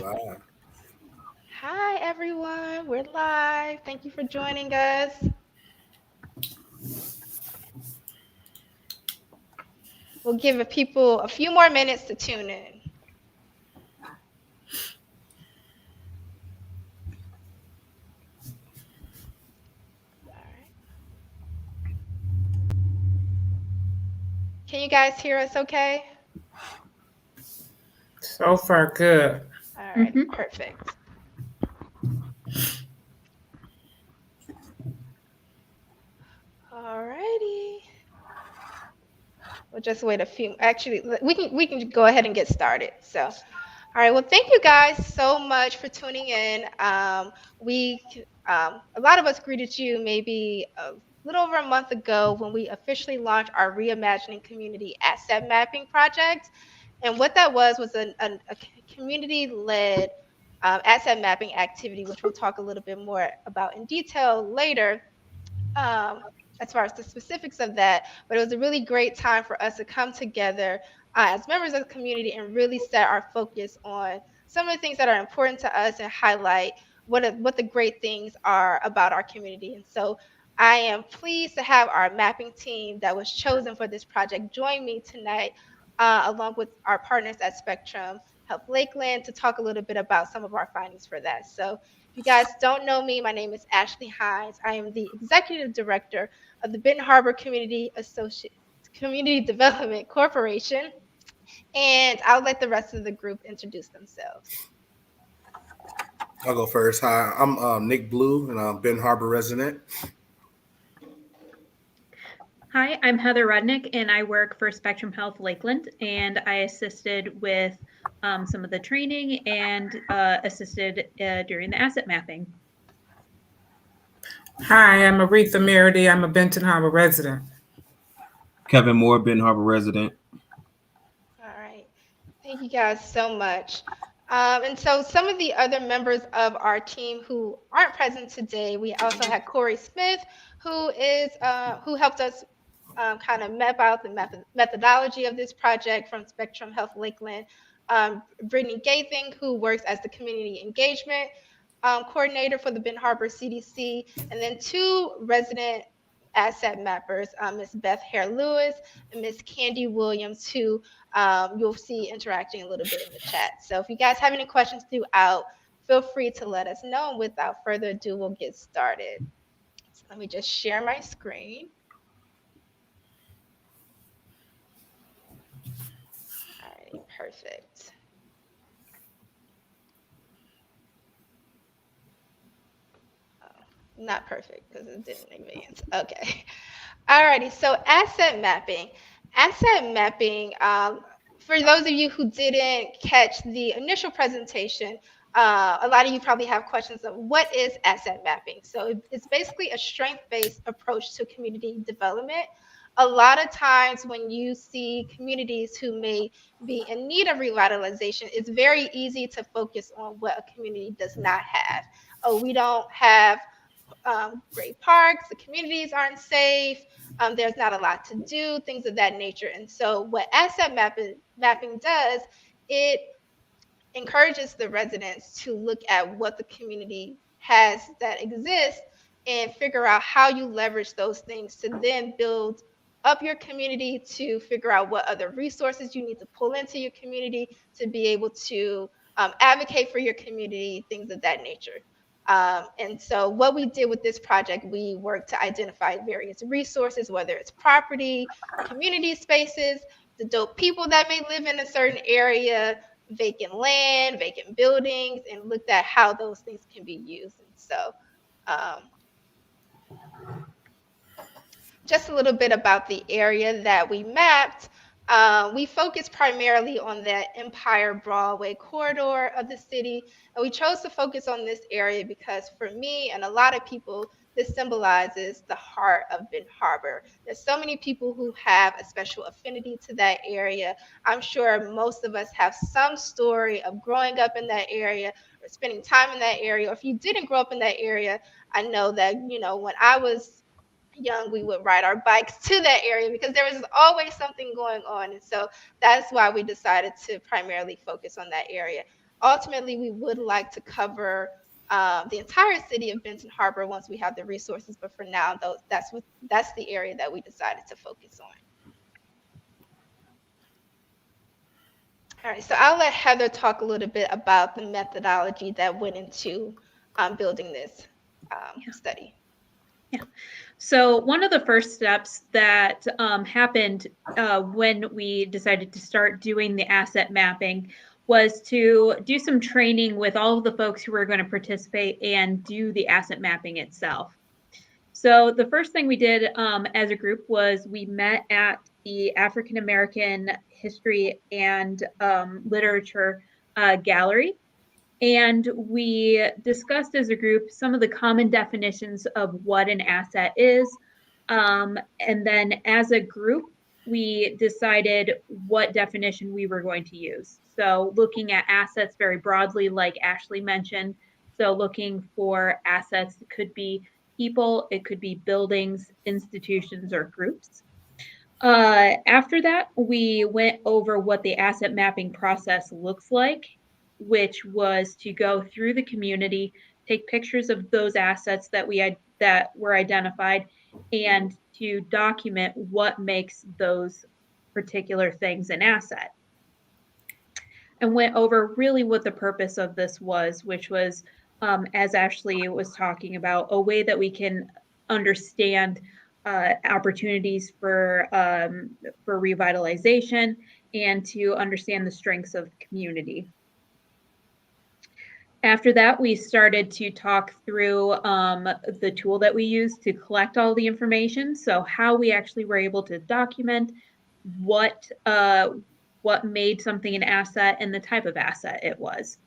Wow. Hi, everyone. We're live. Thank you for joining us. We'll give people a few more minutes to tune in. All right. Can you guys hear us okay? So far, good. All right. Mm-hmm. Perfect. All righty. We'll just wait a few. Actually, we can go ahead and get started. So, all right. Well, thank you guys so much for tuning in. A lot of us greeted you maybe a little over a month ago when we officially launched our Reimagining Community Asset Mapping project. And what that was a community-led asset mapping activity, which we'll talk a little bit more about in detail later. Um, as far as the specifics of that, but it was a really great time for us to come together as members of the community and really set our focus on some of the things that are important to us and highlight what the great things are about our community. And so I am pleased to have our mapping team that was chosen for this project join me tonight, along with our partners at Spectrum Health Lakeland, to talk a little bit about some of our findings for that. So if you guys don't know me, my name is Ashley Hines. I am the executive director of the Benton Harbor Community Development Corporation, and I'll let the rest of the group introduce themselves. I'll go first. Hi, I'm Nick Blue, and I'm Ben Harbor resident. Hi, I'm Heather Rudnick, and I work for Spectrum Health Lakeland, and I assisted with some of the training and assisted during the asset mapping. Hi, I'm Aretha Merity. I'm a Benton Harbor resident. Kevin Moore, Ben Harbor resident. All right. Thank you guys so much. And so some of the other members of our team who aren't present today, we also had Corey Smith, who helped us kind of map out the methodology of this project from Spectrum Health Lakeland. Brittany Gathing, who works as the community engagement coordinator for the Ben Harbor CDC, and then two resident asset mappers, Ms. Beth Hare Lewis and Ms. Candy Williams, who you'll see interacting a little bit in the chat. So if you guys have any questions throughout, feel free to let us know. And without further ado, we'll get started. So let me just share my screen. All right, perfect. Oh, not perfect because it didn't advance. Okay. Alrighty, so asset mapping. Asset mapping, for those of you who didn't catch the initial presentation, a lot of you probably have questions of what is asset mapping. So it's basically a strength-based approach to community development. A lot of times when you see communities who may be in need of revitalization, it's very easy to focus on what a community does not have. Oh, we don't have great parks, the communities aren't safe, there's not a lot to do, things of that nature. And so, what mapping does, it encourages the residents to look at what the community has that exists and figure out how you leverage those things to then build up your community, to figure out what other resources you need to pull into your community to be able to advocate for your community, things of that nature. And so, what we did with this project, we worked to identify various resources, whether it's property, community spaces, the dope people that may live in a certain area, vacant land, vacant buildings, and looked at how those things can be used. And so, um, just a little bit about the area that we mapped. We focused primarily on that Empire Broadway corridor of the city. And we chose to focus on this area because for me and a lot of people, this symbolizes the heart of Ben Harbor. There's so many people who have a special affinity to that area. I'm sure most of us have some story of growing up in that area or spending time in that area. Or if you didn't grow up in that area, I know that, when I was young, we would ride our bikes to that area because there was always something going on. And so that's why we decided to primarily focus on that area. ultimately we would like to cover the entire city of Benton Harbor once we have the resources. But for now, that's the area that we decided to focus on. All right, so I'll let Heather talk a little bit about the methodology that went into building this study. Yeah. So one of the first steps that happened when we decided to start doing the asset mapping was to do some training with all of the folks who were going to participate and do the asset mapping itself. So the first thing we did as a group was we met at the African American History and Literature Gallery. And we discussed as a group some of the common definitions of what an asset is. And then as a group, we decided what definition we were going to use. So looking at assets very broadly, like Ashley mentioned. So looking for assets, it could be people, it could be buildings, institutions, or groups. After that, we went over what the asset mapping process looks like, which was to go through the community, take pictures of those assets that were identified, and to document what makes those particular things an asset. And went over really what the purpose of this was, which was, as Ashley was talking about, a way that we can understand opportunities for revitalization and to understand the strengths of the community. After that, we started to talk through the tool that we use to collect all the information. So how we actually were able to document what made something an asset and the type of asset it was.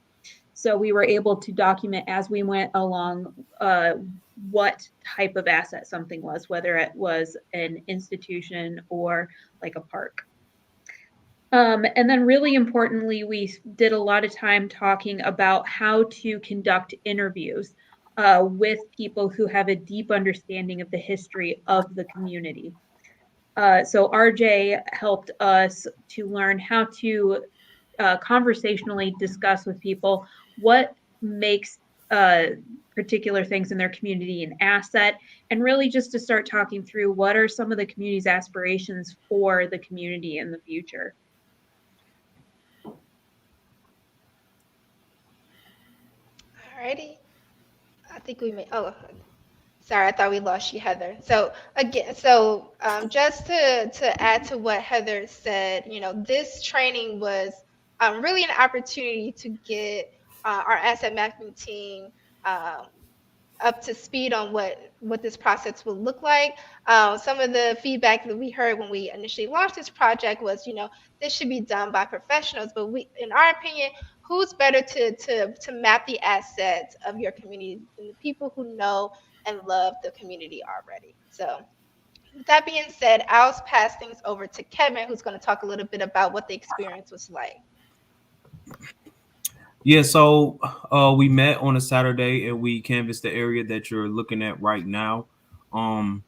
So we were able to document as we went along what type of asset something was, whether it was an institution or like a park. And then really importantly, we did a lot of time talking about how to conduct interviews with people who have a deep understanding of the history of the community. So RJ helped us to learn how to conversationally discuss with people what makes particular things in their community an asset, and really just to start talking through what are some of the community's aspirations for the community in the future. Alrighty. I think we may. Oh, sorry, I thought we lost you, Heather. So again, just to add to what Heather said, this training was really an opportunity to get our asset mapping team up to speed on what this process will look like. Some of the feedback that we heard when we initially launched this project was, this should be done by professionals. But in our opinion, who's better to map the assets of your community than the people who know and love the community already? So with that being said, I'll pass things over to Kevin, who's going to talk a little bit about what the experience was like. Yeah, so we met on a Saturday and we canvassed the area that you're looking at right now. And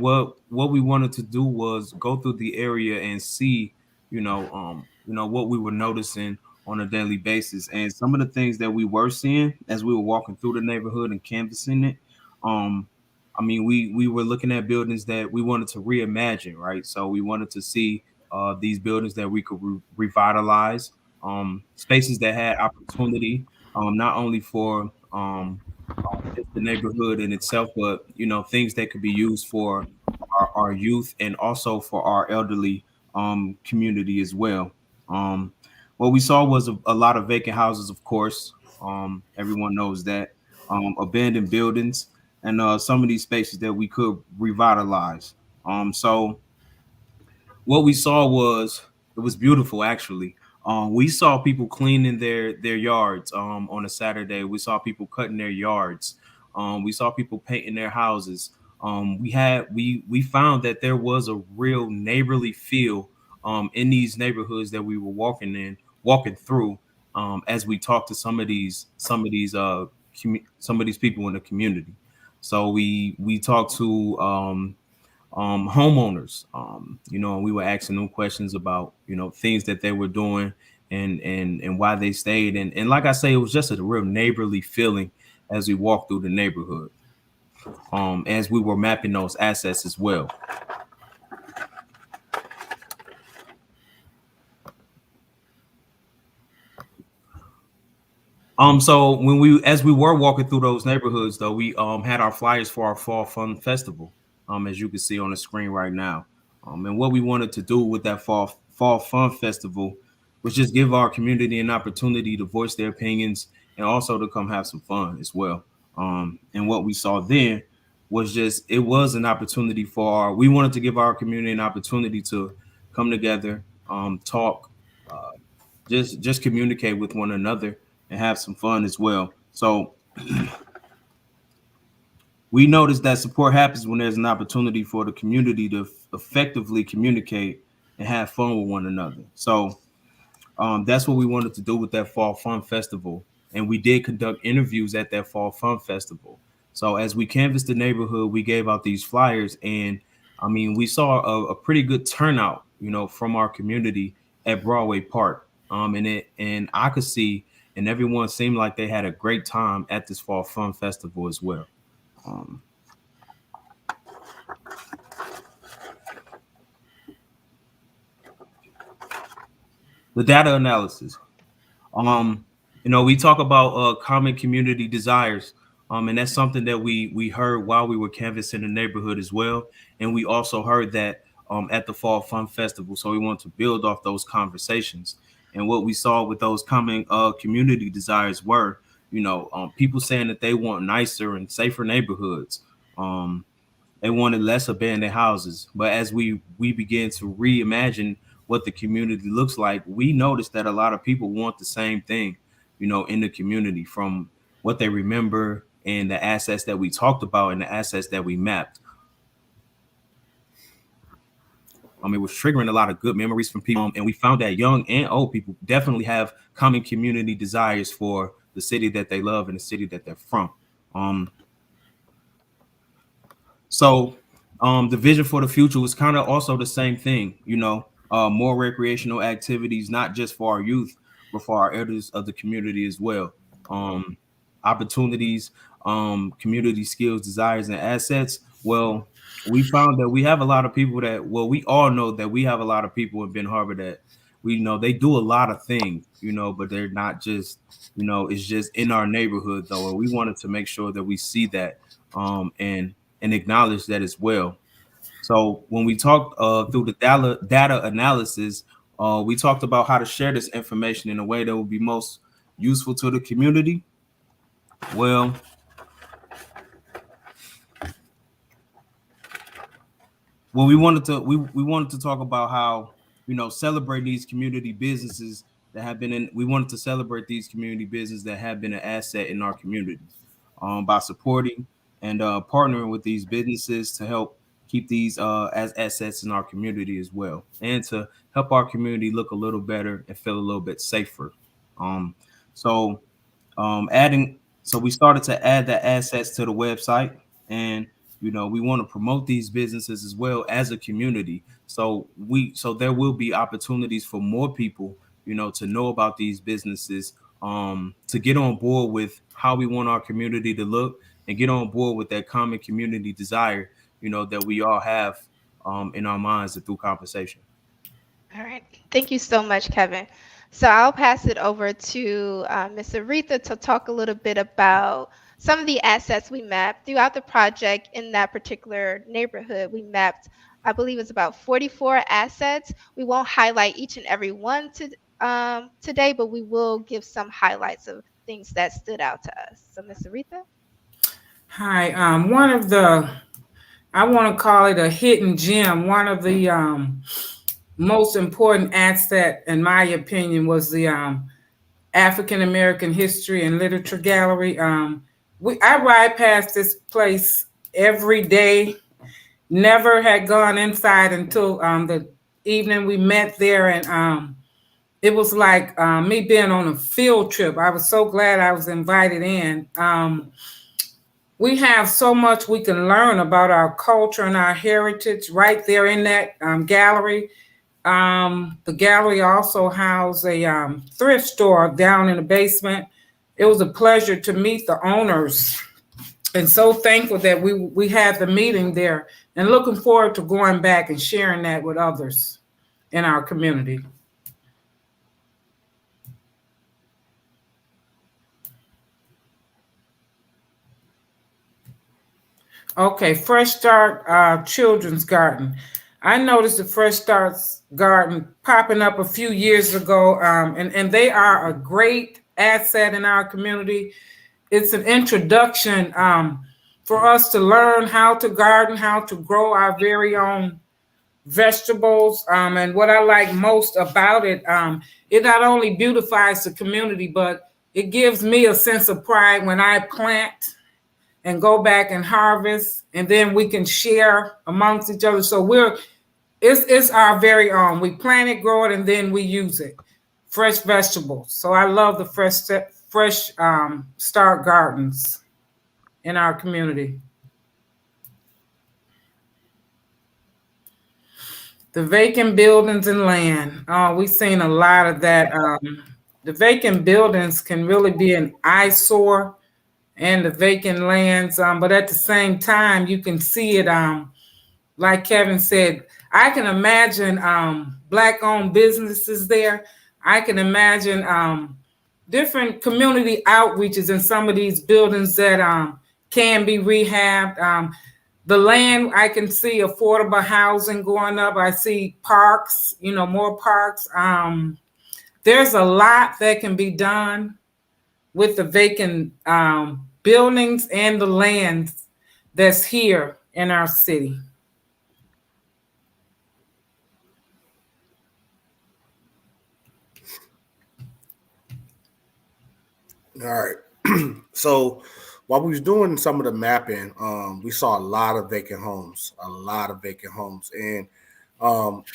what we wanted to do was go through the area and see, what we were noticing on a daily basis. And some of the things that we were seeing as we were walking through the neighborhood and canvassing it, we were looking at buildings that we wanted to reimagine, right? So we wanted to see these buildings that we could revitalize, spaces that had opportunity, not only for just the neighborhood in itself, but things that could be used for our youth and also for our elderly community as well. What we saw was a lot of vacant houses, of course. Everyone knows that. Abandoned buildings and some of these spaces that we could revitalize. So what we saw was, it was beautiful actually. We saw people cleaning their yards on a Saturday. We saw people cutting their yards. We saw people painting their houses. We found that there was a real neighborly feel in these neighborhoods that we were walking through, as we talked to some of these people in the community. So we talked to homeowners, and we were asking them questions about, things that they were doing and why they stayed. And like I say, it was just a real neighborly feeling as we walked through the neighborhood, as we were mapping those assets as well. So as we were walking through those neighborhoods, though, we had our flyers for our Fall Fun Festival, as you can see on the screen right now. And what we wanted to do with that Fall Fun Festival was just give our community an opportunity to voice their opinions and also to come have some fun as well. And what we saw then was it was an opportunity we wanted to give our community an opportunity to come together, talk, just communicate with one another and have some fun as well. So we noticed that support happens when there's an opportunity for the community to effectively communicate and have fun with one another. So that's what we wanted to do with that Fall Fun Festival. And we did conduct interviews at that Fall Fun Festival. So as we canvassed the neighborhood, we gave out these flyers, and I mean, we saw a pretty good turnout, from our community at Broadway Park. And I could see, and everyone seemed like they had a great time at this Fall Fun Festival as well. The data analysis. We talk about common community desires, and that's something that we heard while we were canvassing the neighborhood as well, and we also heard that at the Fall Fun Festival. So we want to build off those conversations, and what we saw with those common community desires were, people saying that they want nicer and safer neighborhoods. They wanted less abandoned houses, but as we began to reimagine what the community looks like, we noticed that a lot of people want the same thing, in the community, from what they remember and the assets that we talked about and the assets that we mapped. It was triggering a lot of good memories from people, and we found that young and old people definitely have common community desires for the city that they love and the city that they're from. So the vision for the future was kind of also the same thing, more recreational activities, not just for our youth, but for our elders of the community as well. Opportunities, community skills, desires, and assets. Well, we found that we have a lot of people we all know that we have a lot of people in Ben Harbor that we know they do a lot of things, but they're not just, it's just in our neighborhood though. And we wanted to make sure that we see that and acknowledge that as well. So when we talked through the data analysis, we talked about how to share this information in a way that will be most useful to the community. Well, we wanted to talk about how, celebrate these community businesses that have been we wanted to celebrate these community businesses that have been an asset in our community, by supporting and partnering with these businesses to help keep these as assets in our community as well, and to help our community look a little better and feel a little bit safer. So we started to add the assets to the website, and we want to promote these businesses as well as a community. So there will be opportunities for more people, to know about these businesses, to get on board with how we want our community to look, and get on board with that common community desire, that we all have in our minds and through conversation. All right. Thank you so much, Kevin. So I'll pass it over to Ms. Aretha to talk a little bit about some of the assets we mapped throughout the project in that particular neighborhood. We mapped, I believe it's about 44 assets. We won't highlight each and every one today, but we will give some highlights of things that stood out to us. So Ms. Aretha? Hi. One of I want to call it a hidden gem. One of the most important asset, in my opinion, was the African American History and Literature Gallery. I ride past this place every day. Never had gone inside until the evening we met there, and it was like me being on a field trip. I was so glad I was invited in. We have so much we can learn about our culture and our heritage right there in that gallery. The gallery also housed a thrift store down in the basement. It was a pleasure to meet the owners, and so thankful that we had the meeting there, and looking forward to going back and sharing that with others in our community. Okay, Fresh Start Children's Garden. I noticed the Fresh Starts Garden popping up a few years ago, and they are a great asset in our community. It's an introduction for us to learn how to garden, how to grow our very own vegetables. And what I like most about it, it not only beautifies the community, but it gives me a sense of pride when I plant and go back and harvest, and then we can share amongst each other. So it's our very own. We plant it, grow it, and then we use it. Fresh vegetables. So I love the fresh start gardens in our community. The vacant buildings and land. We've seen a lot of that. The vacant buildings can really be an eyesore, and the vacant lands. But at the same time, you can see it. Like Kevin said, I can imagine Black-owned businesses there. I can imagine different community outreaches in some of these buildings that can be rehabbed. The land, I can see affordable housing going up. I see parks, more parks. There's a lot that can be done with the vacant buildings and the land that's here in our city. All right. So while we was doing some of the mapping, we saw a lot of vacant homes, and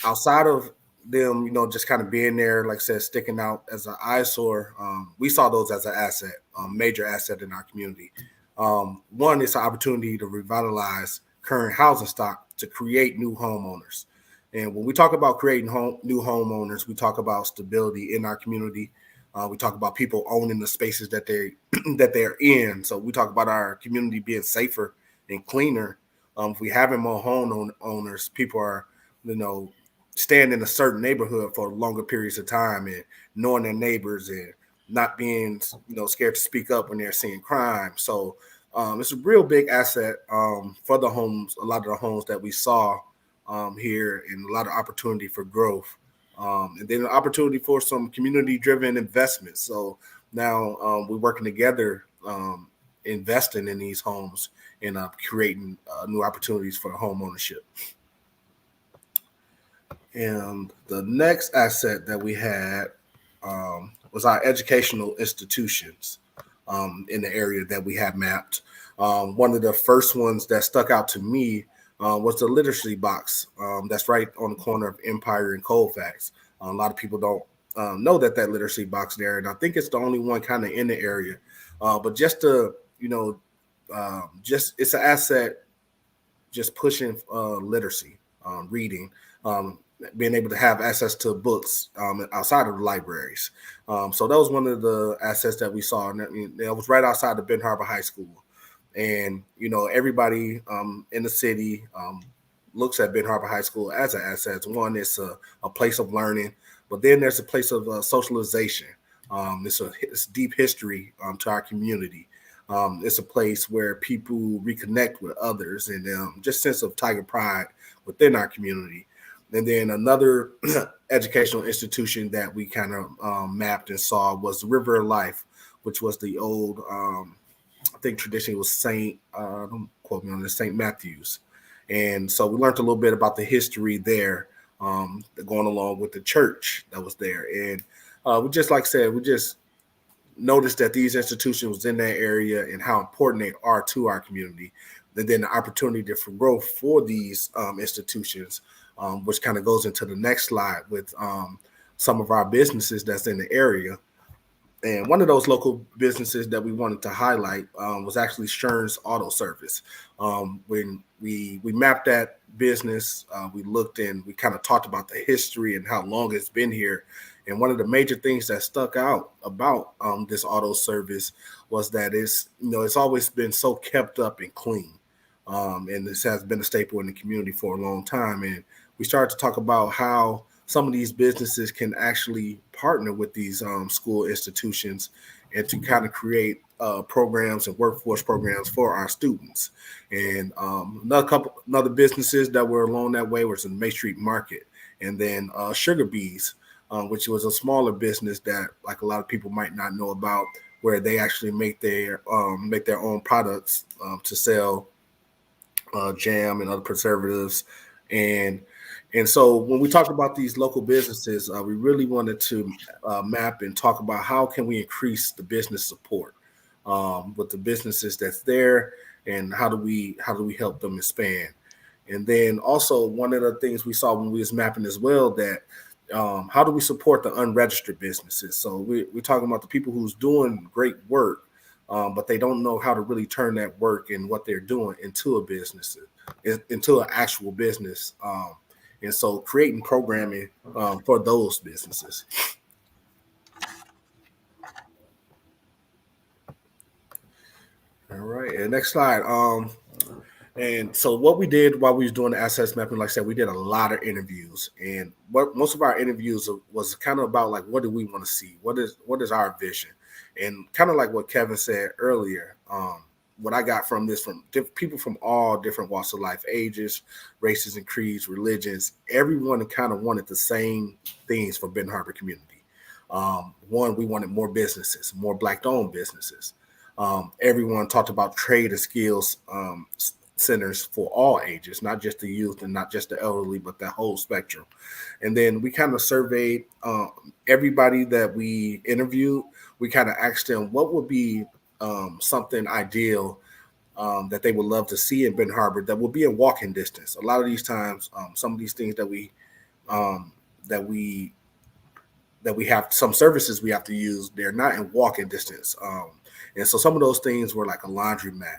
outside of them, just kind of being there, like I said, sticking out as an eyesore, we saw those as an asset, major asset in our community. One is an opportunity to revitalize current housing stock to create new homeowners. And when we talk about creating new homeowners, we talk about stability in our community. We talk about people owning the spaces that they're in. So we talk about our community being safer and cleaner. If we having more owners, people are, staying in a certain neighborhood for longer periods of time and knowing their neighbors and not being, scared to speak up when they're seeing crime. So it's a real big asset for the homes, a lot of the homes that we saw here, and a lot of opportunity for growth. And then an opportunity for some community-driven investments. So now we're working together, investing in these homes and creating new opportunities for home ownership. And the next asset that we had was our educational institutions in the area that we have mapped. One of the first ones that stuck out to me was the literacy box that's right on the corner of Empire and Colfax. A lot of people don't know that literacy box there, and I think it's the only one kind of in the area. But just to, just it's an asset, just pushing literacy, reading, being able to have access to books outside of the libraries. So that was one of the assets that we saw, and that was right outside of Ben Harbor High School. And, everybody in the city looks at Ben Harbor High School as an asset. One, it's a place of learning, but then there's a place of socialization. It's deep history to our community. It's a place where people reconnect with others and just sense of tiger pride within our community. And then another educational institution that we kind of mapped and saw was the River of Life, which was the old I think traditionally was don't quote me on this, St. Matthew's. And so we learned a little bit about the history there, going along with the church that was there. And we just, like I said, we just noticed that these institutions was in that area and how important they are to our community. And then the opportunity for growth for these institutions, which kind of goes into the next slide with some of our businesses that's in the area. And one of those local businesses that we wanted to highlight was actually Stearns Auto Service. When we mapped business. We looked and we kind of talked about the history and how long it's been here. And one of the major things that stuck out about this auto service was that it's always been so kept up and clean. And this has been a staple in the community for a long time. And we started to talk about how some of these businesses can actually partner with these school institutions and to kind of create programs and workforce programs for our students. And another businesses that were along that way was the May Street Market, and then Sugar Bees, which was a smaller business that like a lot of people might not know about, where they actually make their own products to sell jam and other preservatives, and so when we talk about these local businesses, we really wanted to map and talk about how can we increase the business support with the businesses that's there, and how do we help them expand. And then also one of the things we saw when we was mapping as well, that how do we support the unregistered businesses? So we're talking about the people who's doing great work, but they don't know how to really turn that work and what they're doing into a business, into an actual business. And so creating programming for those businesses. All right, and next slide. And so what we did while we was doing the assets mapping, like I said, we did a lot of interviews, and what most of our interviews was kind of about like, what do we want to see? What is our vision? And kind of like what Kevin said earlier, what I got from this from people from all different walks of life, ages, races and creeds, religions, everyone kind of wanted the same things for Benton Harbor community. One, we wanted more businesses, more Black-owned businesses. Everyone talked about trade and skills centers for all ages, not just the youth and not just the elderly, but that whole spectrum. And then we kind of surveyed everybody that we interviewed. We kind of asked them what would be something ideal that they would love to see in Benton Harbor that would be in walking distance. A lot of these times, some of these things um, that we that we have, some services we have to use, they're not in walking distance. And so some of those things were like a laundromat,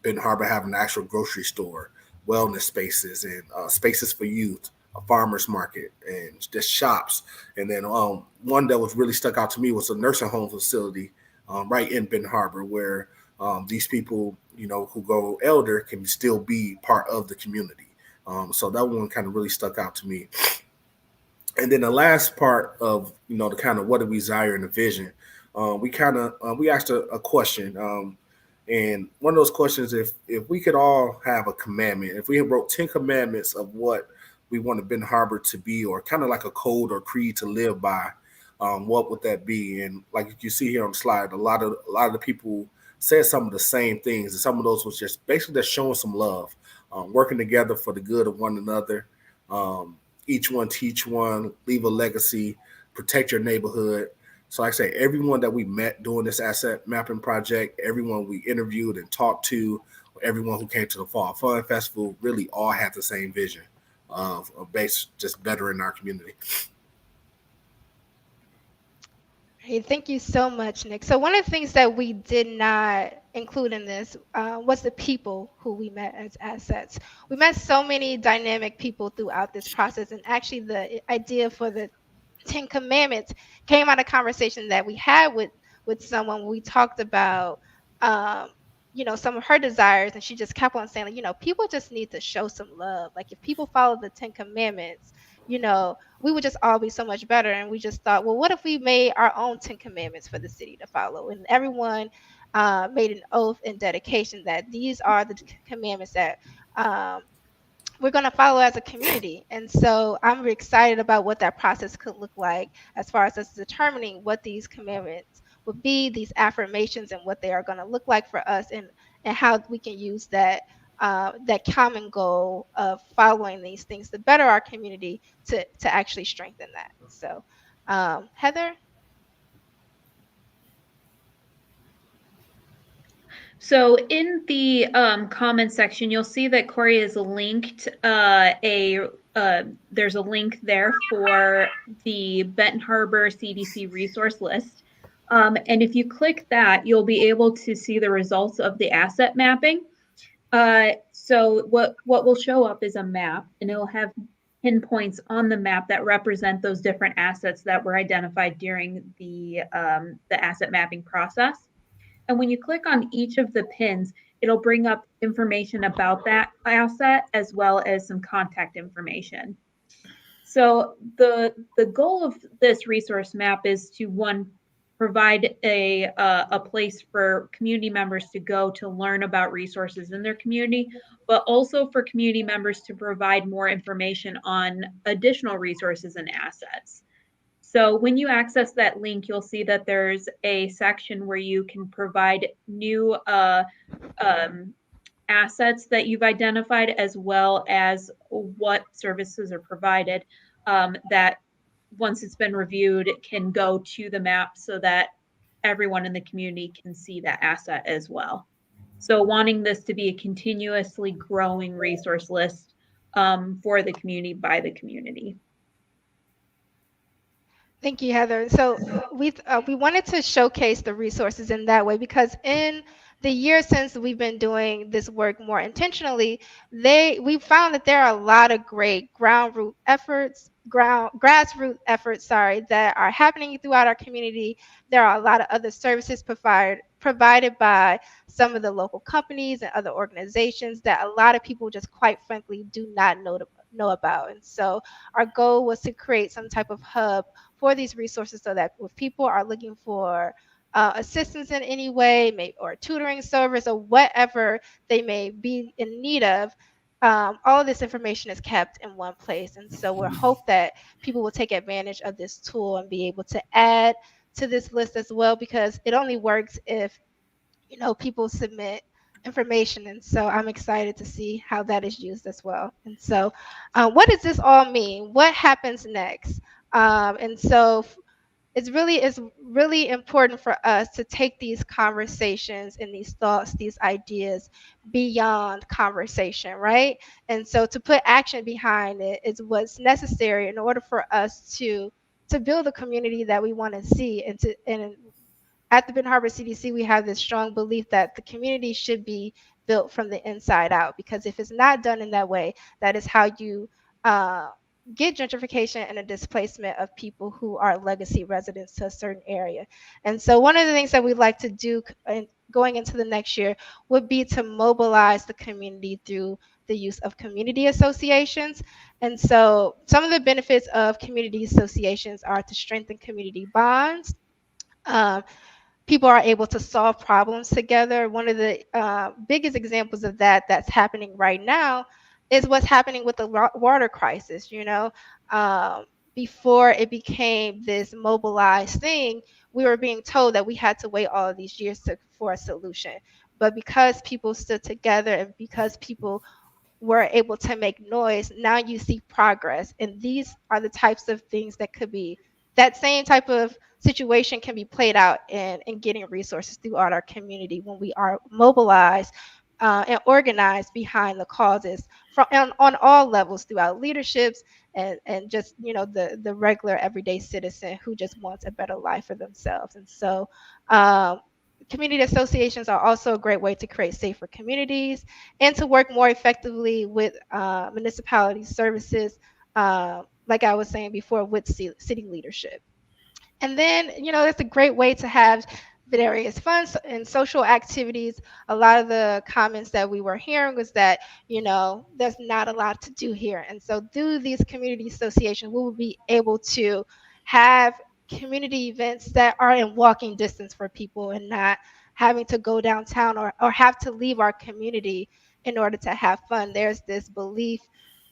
Benton Harbor having an actual grocery store, wellness spaces, and spaces for youth, a farmer's market, and just shops. And then one that was really stuck out to me was a nursing home facility right in Benton Harbor, where these people, who go elder can still be part of the community. So that one kind of really stuck out to me. And then the last part of the kind of what do we desire in the vision, we asked a question, and one of those questions, if we could all have a commandment, if we wrote 10 commandments of what we want to Benton Harbor to be, or kind of like a code or creed to live by, what would that be? And like you see here on the slide, a lot of the people said some of the same things, and some of those was just basically just showing some love, working together for the good of one another. Each one teach one, leave a legacy, protect your neighborhood. So like I say, everyone that we met doing this asset mapping project, everyone we interviewed and talked to, everyone who came to the Fall Fun Festival, really all had the same vision of base just bettering our community. Hey, thank you so much, Nick. So one of the things that we did not include in this was the people who we met as assets. We met so many dynamic people throughout this process, and actually the idea for the 10 Commandments came out of conversation that we had with someone. We talked about um, some of her desires, and she just kept on saying, like, people just need to show some love. Like if people follow the 10 Commandments, we would just all be so much better. And we just thought, well, what if we made our own 10 Commandments for the city to follow? And everyone made an oath and dedication that these are the commandments that um, we're going to follow as a community. And so I'm excited about what that process could look like as far as us determining what these commandments would be, these affirmations, and what they are going to look like for us, and how we can use that common goal of following these things to better our community, to actually strengthen that. So Heather. So in the comment section, you'll see that Corey has linked there's a link there for the Benton Harbor CDC resource list. And if you click that, you'll be able to see the results of the asset mapping. So what will show up is a map, and it'll have pinpoints on the map that represent those different assets that were identified during the asset mapping process. And when you click on each of the pins, it'll bring up information about that asset as well as some contact information. So the goal of this resource map is to one provide a place for community members to go to learn about resources in their community, but also for community members to provide more information on additional resources and assets. So when you access that link, you'll see that there's a section where you can provide new um, assets that you've identified, as well as what services are provided, that once it's been reviewed can go to the map so that everyone in the community can see that asset as well. So wanting this to be a continuously growing resource list for the community by the community. Thank you, Heather. So we wanted to showcase the resources in that way because in the years since we've been doing this work more intentionally, we found that there are a lot of great grassroots efforts, sorry, that are happening throughout our community. There are a lot of other services provided by some of the local companies and other organizations that a lot of people just quite frankly do not know about. And so our goal was to create some type of hub for these resources so that if people are looking for assistance in any way, or a tutoring service or whatever they may be in need of, all of this information is kept in one place. And so we hope that people will take advantage of this tool and be able to add to this list as well, because it only works if people submit information. And so I'm excited to see how that is used as well. And so what does this all mean? What happens next? And so it's really important for us to take these conversations and these thoughts, these ideas beyond conversation, right? And so to put action behind it is what's necessary in order for us to build the community that we want to see. And at the Ben Harbor CDC, we have this strong belief that the community should be built from the inside out, because if it's not done in that way, that is how you uh, get gentrification and a displacement of people who are legacy residents to a certain area. And so one of the things that we'd like to do going into the next year would be to mobilize the community through the use of community associations. And so some of the benefits of community associations are to strengthen community bonds. Um, People are able to solve problems together. One of the biggest examples of that that's happening right now is what's happening with the water crisis. Before it became this mobilized thing, we were being told that we had to wait all of these years for a solution. But because people stood together and because people were able to make noise, now you see progress. And these are the types of things that could be that same type of situation can be played out in getting resources throughout our community when we are mobilized and organized behind the causes on all levels throughout leaderships and just the regular everyday citizen who just wants a better life for themselves. And so community associations are also a great way to create safer communities and to work more effectively with municipality services, like I was saying before, with city leadership. And then, it's a great way to have various fun and social activities. A lot of the comments that we were hearing was that, there's not a lot to do here. And so through these community associations, we will be able to have community events that are in walking distance for people and not having to go downtown or have to leave our community in order to have fun. There's this belief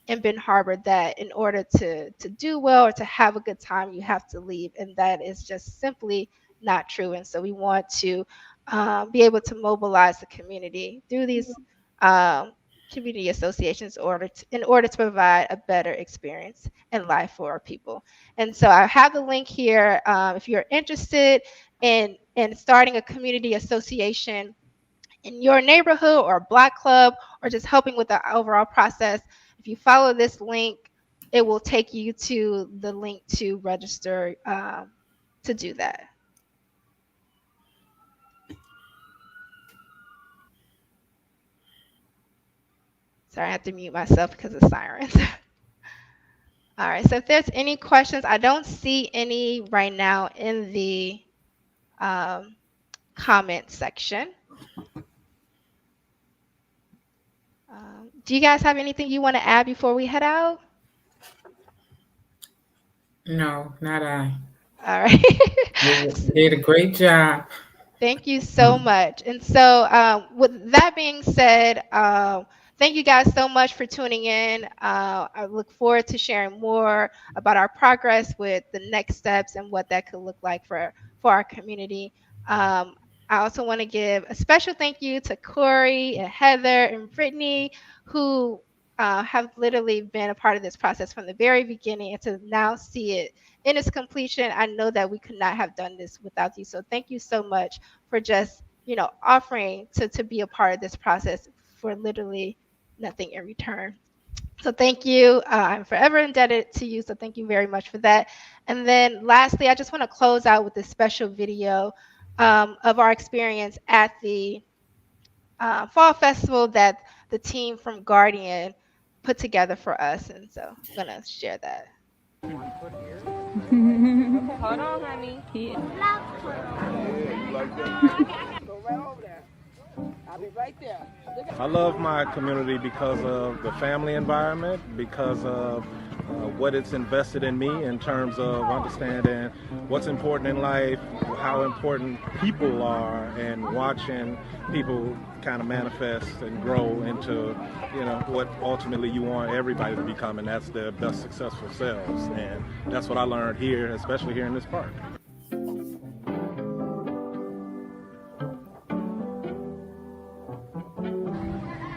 in Ben Harbor that in order to do well or to have a good time, you have to leave, and that is just simply not true. And so we want to be able to mobilize the community through these um, community associations in order to provide a better experience in life for our people. And so I have the link here. If you're interested in starting a community association in your neighborhood or block club, or just helping with the overall process, if you follow this link, it will take you to the link to register to do that. Sorry, I have to mute myself because of sirens. All right, so if there's any questions, I don't see any right now in the um, comment section. Do you guys have anything you want to add before we head out? No, not I. All right. You did a great job. Thank you so much. And so, with that being said, thank you guys so much for tuning in. I look forward to sharing more about our progress with the next steps and what that could look like for our community. Um, I also want to give a special thank you to Corey and Heather and Brittany, who have literally been a part of this process from the very beginning and to now see it in its completion. I know that we could not have done this without you. So thank you so much for just, offering to be a part of this process for literally nothing in return. So thank you. I'm forever indebted to you. So thank you very much for that. And then lastly, I just want to close out with this special video of our experience at the fall festival that the team from Guardian put together for us. And so I'm going to share that. Hold on, honey. Go right over there. I'll be right there. I love my community because of the family environment, because of what it's invested in me in terms of understanding what's important in life, how important people are, and watching people kind of manifest and grow into, what ultimately you want everybody to become, and that's their best successful selves. And that's what I learned here, especially here in this park.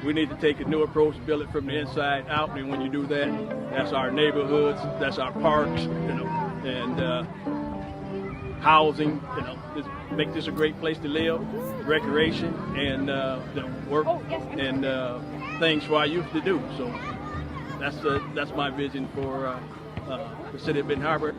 We need to take a new approach, build it from the inside out, and when you do that, that's our neighborhoods, that's our parks, and housing, just make this a great place to live, recreation, and work, and things for our youth to do. So that's my vision for the city of Benton Harbor.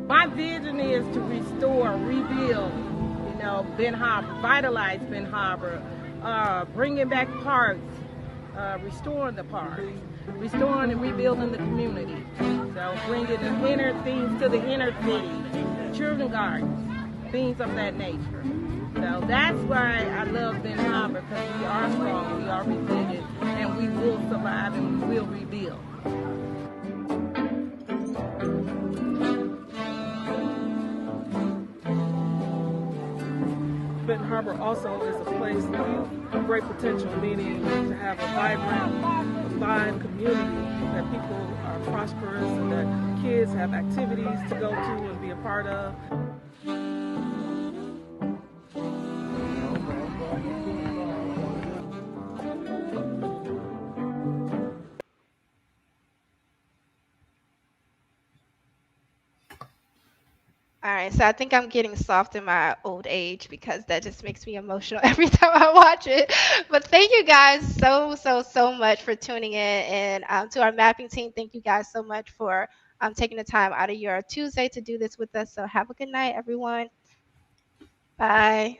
My vision is to restore, rebuild, Benton Harbor, revitalize Benton Harbor, bringing back parks, restoring the parks, restoring and rebuilding the community. So bringing the inner things to the inner city, children gardens, things of that nature. So that's why I love Benton Harbor, because we are strong, we are resilient, and we will survive and we will rebuild. Benton Harbor also is a place of great potential, meaning to have a vibrant, fine community, that people are prosperous and that kids have activities to go to and be a part of. All right, so I think I'm getting soft in my old age because that just makes me emotional every time I watch it. But thank you guys so much for tuning in. And to our mapping team, thank you guys so much for taking the time out of your Tuesday to do this with us. So have a good night, everyone. Bye.